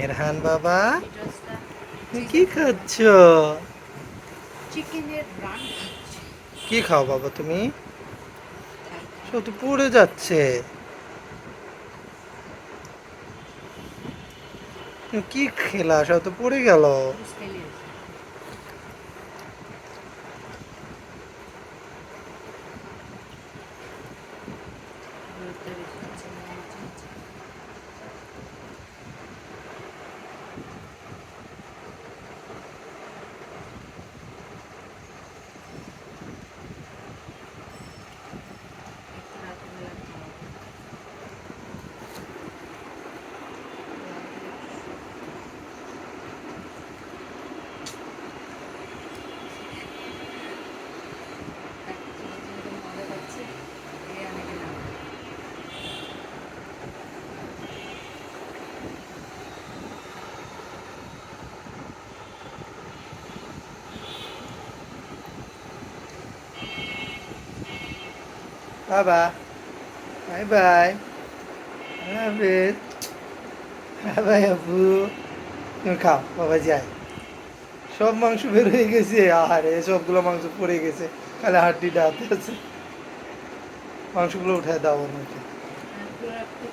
এরহান বাবা, It was the তুমি কি chicken খাচ্ছ? চিকেনের রান খাচ্ছি। কি খাও বাবা তুমি? থাক, সব তো পুড়ে যাচ্ছে। তুমি কি খেলা? সব তো পড়ে গেল। জুস খেলি আছে। রোদটা বেশি হচ্ছে না, নিচে হচ্ছে। একটু রাত্রিবেলা খাওয়াবো। দেখ, চিকেন চিকেন মজা পাচ্ছে। এ অনেকে না। বাবা, বাই বাই। হাফেজ। বাই বাই আপু। তুমি খাও, বাবা যাই। সব মাংস বের হয়ে গেছে। আরে সবগুলো মাংস পড়ে গেছে, খালি হাড্ডিটা হাতে আছে। মাংসগুলো উঠায় দাও ওর মধ্যে। আর পুরো রাখতে